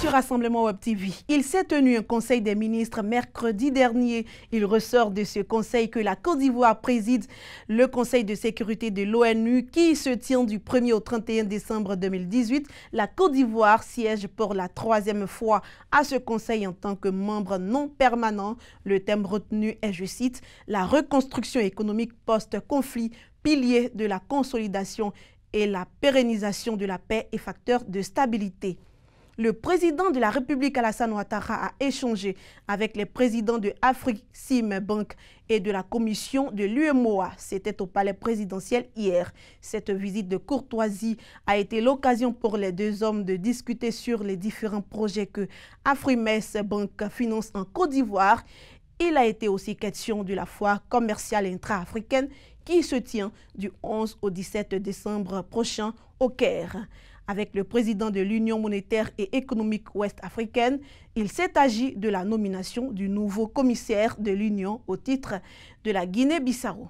sur Rassemblement Web TV. Il s'est tenu un conseil des ministres mercredi dernier. Il ressort de ce conseil que la Côte d'Ivoire préside le Conseil de sécurité de l'ONU qui se tient du 1er au 31 décembre 2018. La Côte d'Ivoire siège pour la 3e fois à ce conseil en tant que membre non permanent. Le thème retenu est, je cite, « La reconstruction économique post-conflit, pilier de la consolidation et la pérennisation de la paix et facteur de stabilité ». Le président de la République Alassane Ouattara a échangé avec les présidents de Afrique-Sim-Bank et de la commission de l'UEMOA. C'était au palais présidentiel hier. Cette visite de courtoisie a été l'occasion pour les deux hommes de discuter sur les différents projets que Afrimes-Bank finance en Côte d'Ivoire. Il a été aussi question de la foire commerciale intra-africaine qui se tient du 11 au 17 décembre prochain au Caire. Avec le président de l'Union monétaire et économique ouest-africaine, il s'est agi de la nomination du nouveau commissaire de l'Union au titre de la Guinée-Bissau.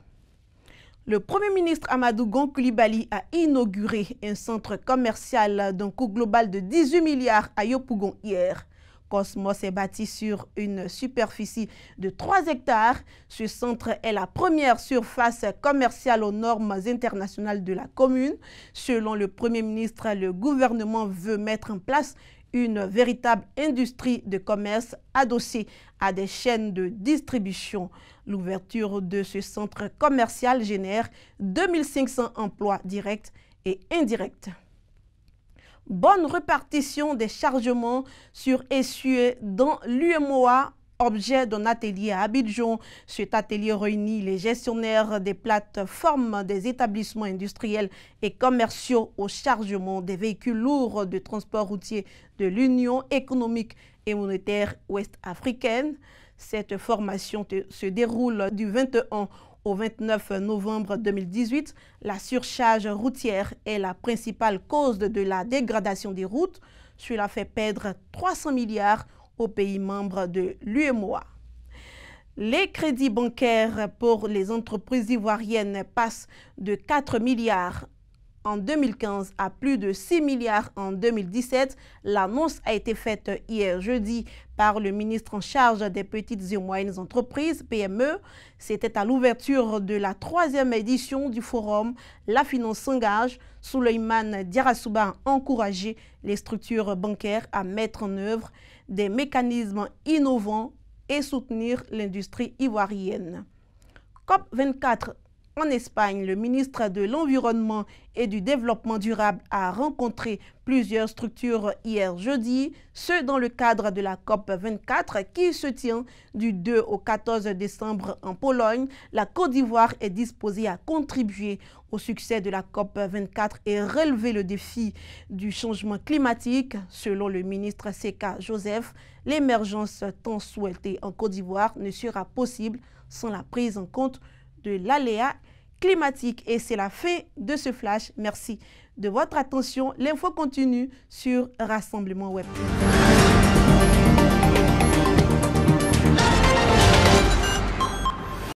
Le Premier ministre Amadou Gon Coulibaly a inauguré un centre commercial d'un coût global de 18 milliards à Yopougon hier. Cosmos est bâti sur une superficie de 3 hectares. Ce centre est la première surface commerciale aux normes internationales de la commune. Selon le Premier ministre, le gouvernement veut mettre en place une véritable industrie de commerce adossée à des chaînes de distribution. L'ouverture de ce centre commercial génère 2500 emplois directs et indirects. Bonne répartition des chargements sur essieu dans l'UEMOA, objet d'un atelier à Abidjan. Cet atelier réunit les gestionnaires des plateformes des établissements industriels et commerciaux au chargement des véhicules lourds de transport routier de l'Union économique et monétaire ouest-africaine. Cette formation se déroule du 21 au 29 novembre 2018, la surcharge routière est la principale cause de la dégradation des routes. Cela fait perdre 300 milliards aux pays membres de l'UEMOA. Les crédits bancaires pour les entreprises ivoiriennes passent de 4 milliards en 2015 à plus de 6 milliards en 2017. L'annonce a été faite hier jeudi par le ministre en charge des petites et moyennes entreprises, PME. C'était à l'ouverture de la 3e édition du forum La Finance s'engage. Souleymane Diarrassouba a encouragé les structures bancaires à mettre en œuvre des mécanismes innovants et soutenir l'industrie ivoirienne. COP24 en Espagne, le ministre de l'Environnement et du Développement durable a rencontré plusieurs structures hier jeudi, ce dans le cadre de la COP24 qui se tient du 2 au 14 décembre en Pologne. La Côte d'Ivoire est disposée à contribuer au succès de la COP24 et relever le défi du changement climatique. Selon le ministre Seka Joseph, l'émergence tant souhaitée en Côte d'Ivoire ne sera possible sans la prise en compte de l'aléa climatique. Et c'est la fin de ce flash. Merci de votre attention. L'info continue sur Rassemblement Web.